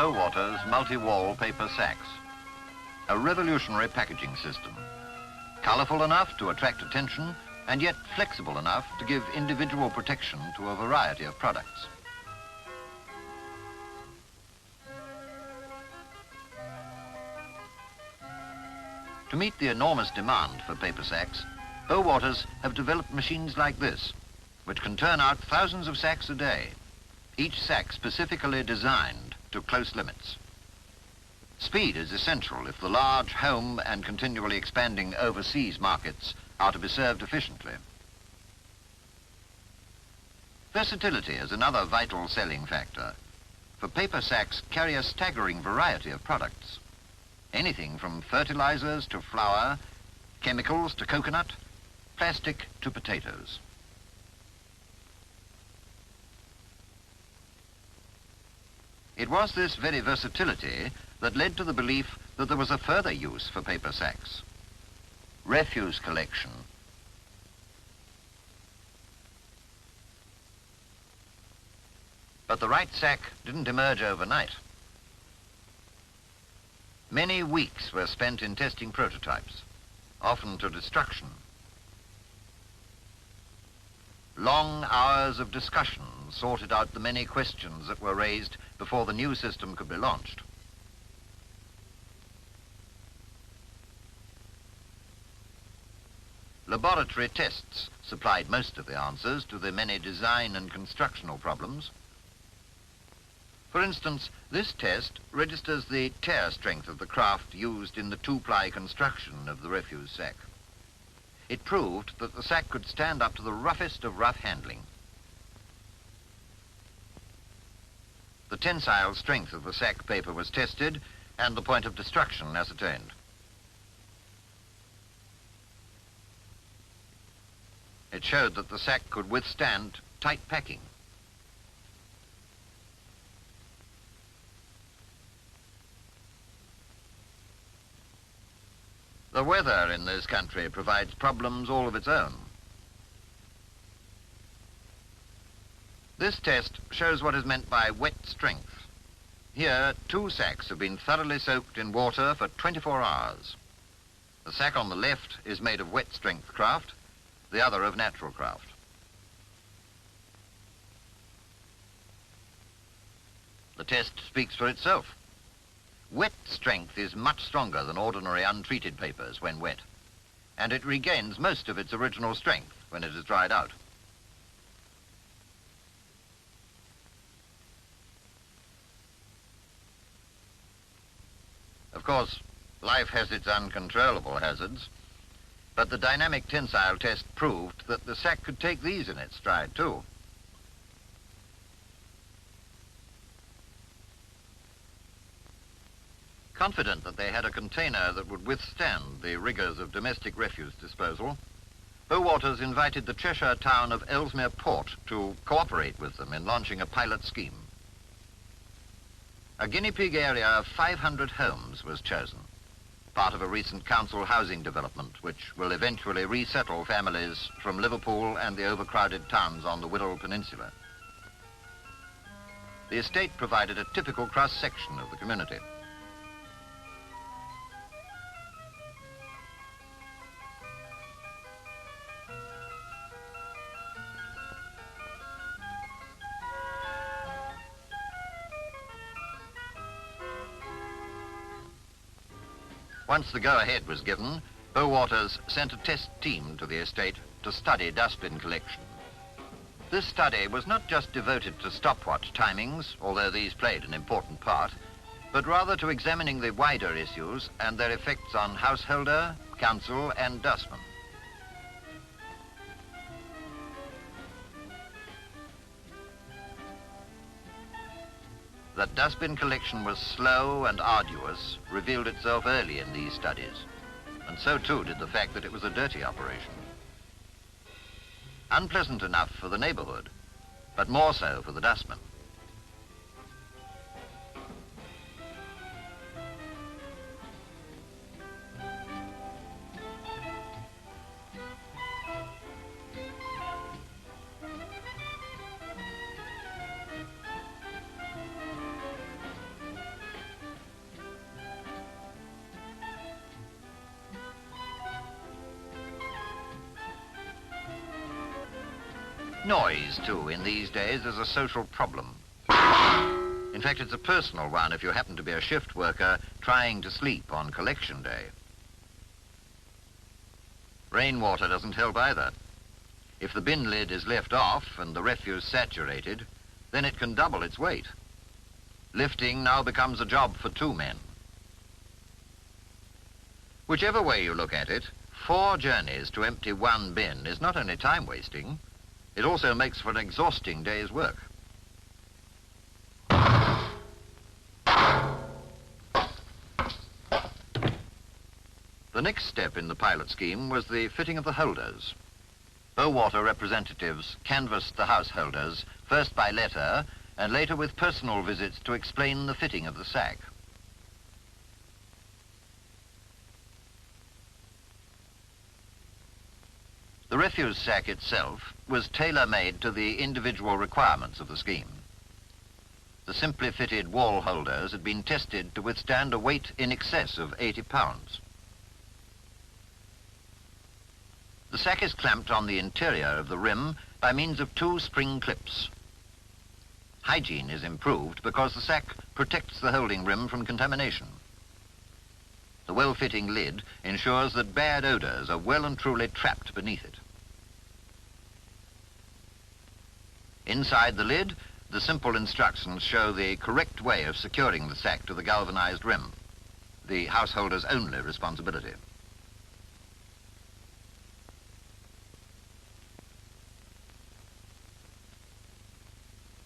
Bowater's multi-wall paper sacks, a revolutionary packaging system, colourful enough to attract attention and yet flexible enough to give individual protection to a variety of products. To meet the enormous demand for paper sacks, Bowaters have developed machines like this, which can turn out thousands of sacks a day, each sack specifically designed to close limits. Speed is essential if the large home and continually expanding overseas markets are to be served efficiently. Versatility is another vital selling factor, for paper sacks carry a staggering variety of products. Anything from fertilizers to flour, chemicals to coconut, plastic to potatoes. It was this very versatility that led to the belief that there was a further use for paper sacks: refuse collection. But the right sack didn't emerge overnight. Many weeks were spent in testing prototypes, often to destruction. Long hours of discussion sorted out the many questions that were raised before the new system could be launched. Laboratory tests supplied most of the answers to the many design and constructional problems. For instance, this test registers the tear strength of the craft used in the two-ply construction of the refuse sack. It proved that the sack could stand up to the roughest of rough handling. The tensile strength of the sack paper was tested and the point of destruction ascertained. It showed that the sack could withstand tight packing. The weather in this country provides problems all of its own. This test shows what is meant by wet strength. Here, two sacks have been thoroughly soaked in water for 24 hours. The sack on the left is made of wet strength kraft, the other of natural kraft. The test speaks for itself. Wet strength is much stronger than ordinary untreated papers when wet, and it regains most of its original strength when it is dried out. Of course, life has its uncontrollable hazards, but the dynamic tensile test proved that the sack could take these in its stride too. Confident that they had a container that would withstand the rigors of domestic refuse disposal, Bowaters invited the Cheshire town of Ellesmere Port to cooperate with them in launching a pilot scheme. A guinea pig area of 500 homes was chosen, part of a recent council housing development which will eventually resettle families from Liverpool and the overcrowded towns on the Wirral Peninsula. The estate provided a typical cross-section of the community. Once the go-ahead was given, Bowaters sent a test team to the estate to study dustbin collection. This study was not just devoted to stopwatch timings, although these played an important part, but rather to examining the wider issues and their effects on householder, council and dustman. That dustbin collection was slow and arduous revealed itself early in these studies, and so too did the fact that it was a dirty operation. Unpleasant enough for the neighbourhood, but more so for the dustmen. Noise, too, in these days is a social problem. In fact, it's a personal one if you happen to be a shift worker trying to sleep on collection day. Rainwater doesn't help either. If the bin lid is left off and the refuse saturated, then it can double its weight. Lifting now becomes a job for 2 men. Whichever way you look at it, 4 journeys to empty 1 bin is not only time wasting, it also makes for an exhausting day's work. The next step in the pilot scheme was the fitting of the holders. Bowater representatives canvassed the householders, first by letter and later with personal visits to explain the fitting of the sack. The refuse sack itself was tailor-made to the individual requirements of the scheme. The simply fitted wall holders had been tested to withstand a weight in excess of 80 pounds. The sack is clamped on the interior of the rim by means of 2 spring clips. Hygiene is improved because the sack protects the holding rim from contamination. The well-fitting lid ensures that bad odours are well and truly trapped beneath it. Inside the lid, the simple instructions show the correct way of securing the sack to the galvanized rim, the householder's only responsibility.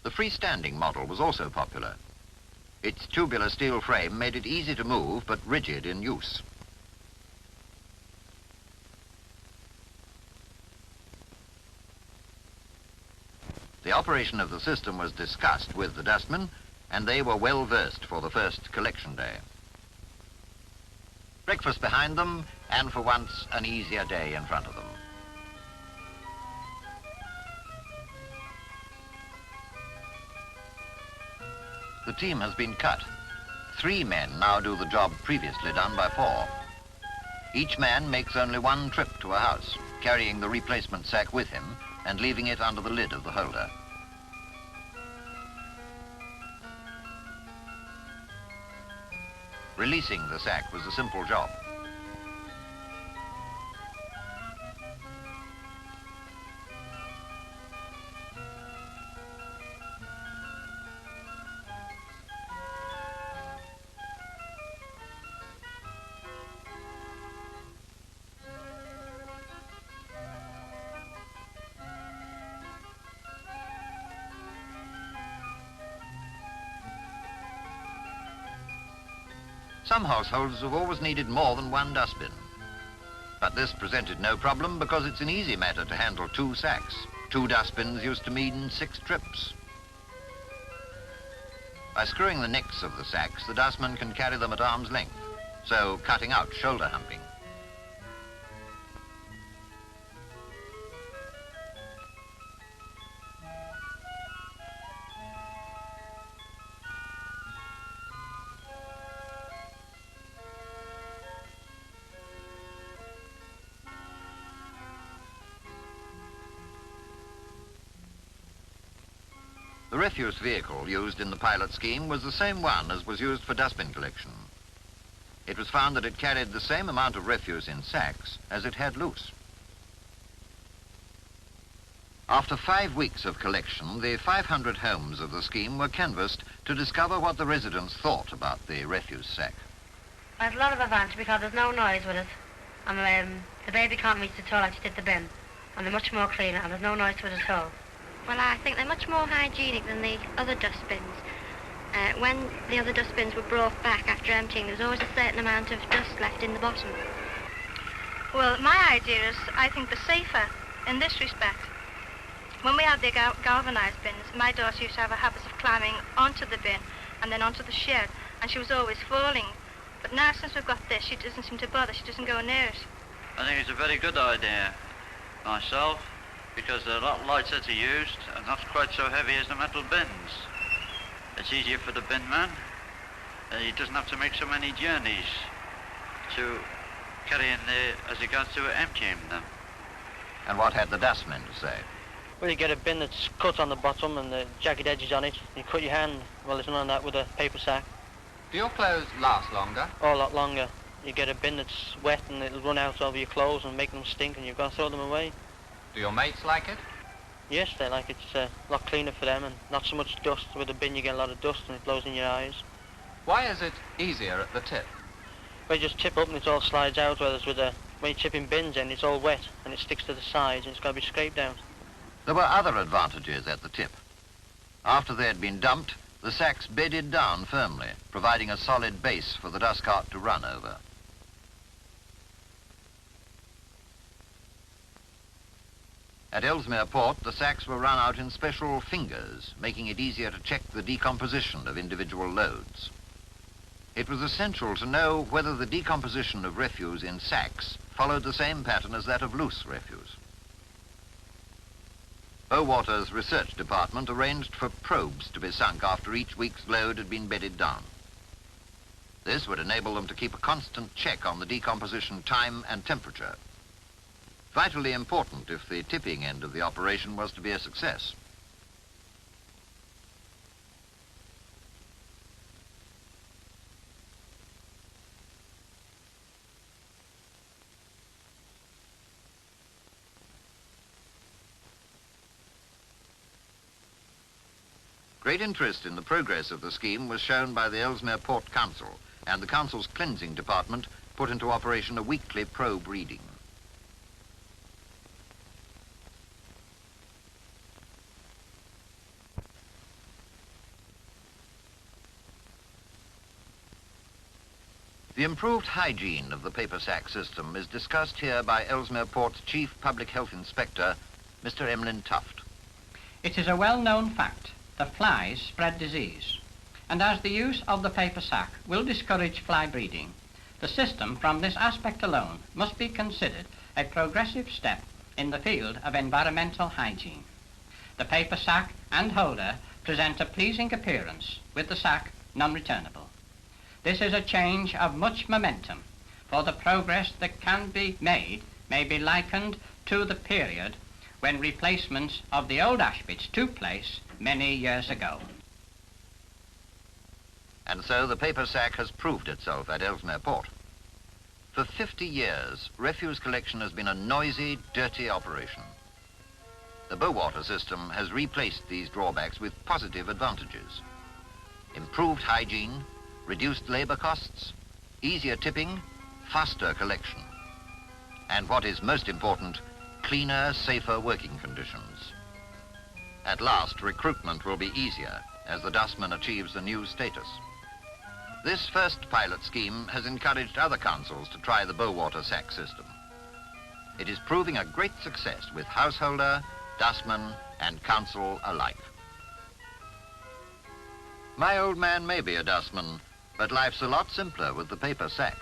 The freestanding model was also popular. Its tubular steel frame made it easy to move but rigid in use. The operation of the system was discussed with the dustmen, and they were well versed for the first collection day. Breakfast behind them, and for once an easier day in front of them. The team has been cut. 3 men now do the job previously done by 4. Each man makes only 1 trip to a house, carrying the replacement sack with him and leaving it under the lid of the holder. Releasing the sack was a simple job. Some households have always needed more than 1 dustbin. But this presented no problem because it's an easy matter to handle 2 sacks. 2 dustbins used to mean 6 trips. By screwing the necks of the sacks, the dustman can carry them at arm's length, so cutting out shoulder humping. The refuse vehicle used in the pilot scheme was the same one as was used for dustbin collection. It was found that it carried the same amount of refuse in sacks as it had loose. After 5 weeks of collection, the 500 homes of the scheme were canvassed to discover what the residents thought about the refuse sack. There's a lot of advantage because there's no noise with it, and the baby can't reach the toilet to dip the bin, and they're much more cleaner, and there's no noise to it at all. Well, I think they're much more hygienic than the other dustbins. When the other dustbins were brought back after emptying, there was always a certain amount of dust left in the bottom. Well, my idea is, I think, they're safer in this respect. When we had the galvanized bins, my daughter used to have a habit of climbing onto the bin and then onto the shed, and she was always falling. But now, since we've got this, she doesn't seem to bother. She doesn't go near it. I think it's a very good idea myself, because they're a lot lighter to use and not quite so heavy as the metal bins. It's easier for the bin man. He doesn't have to make so many journeys to carry in as regards to emptying them. And what had the dustmen to say? Well, you get a bin that's cut on the bottom and the jagged edges on it. You cut your hand while it's on that with a paper sack. Do your clothes last longer? Oh, a lot longer. You get a bin that's wet and it'll run out over your clothes and make them stink and you've got to throw them away. Do your mates like it? Yes, they like it. It's a lot cleaner for them and not so much dust. With a bin you get a lot of dust and it blows in your eyes. Why is it easier at the tip? Well, you just tip up and it all slides out, whereas when you're tipping bins in, it's all wet and it sticks to the sides and it's got to be scraped out. There were other advantages at the tip. After they had been dumped, the sacks bedded down firmly, providing a solid base for the dust cart to run over. At Ellesmere Port, the sacks were run out in special fingers, making it easier to check the decomposition of individual loads. It was essential to know whether the decomposition of refuse in sacks followed the same pattern as that of loose refuse. Bowater's research department arranged for probes to be sunk after each week's load had been bedded down. This would enable them to keep a constant check on the decomposition time and temperature. Vitally important if the tipping end of the operation was to be a success. Great interest in the progress of the scheme was shown by the Ellesmere Port Council, and the Council's cleansing department put into operation a weekly probe reading. The improved hygiene of the paper sack system is discussed here by Ellesmere Port's Chief Public Health Inspector, Mr. Emlyn Tuft. It is a well-known fact that flies spread disease, and as the use of the paper sack will discourage fly breeding, the system from this aspect alone must be considered a progressive step in the field of environmental hygiene. The paper sack and holder present a pleasing appearance, with the sack non-returnable. This is a change of much momentum, for the progress that can be made may be likened to the period when replacements of the old ash pits took place many years ago. And so the paper sack has proved itself at Ellesmere Port. For 50 years, refuse collection has been a noisy, dirty operation. The Bowater system has replaced these drawbacks with positive advantages. Improved hygiene, reduced labor costs, easier tipping, faster collection. And what is most important, cleaner, safer working conditions. At last, recruitment will be easier as the dustman achieves the new status. This first pilot scheme has encouraged other councils to try the Bowater sack system. It is proving a great success with householder, dustman, and council alike. My old man may be a dustman, but life's a lot simpler with the paper sack.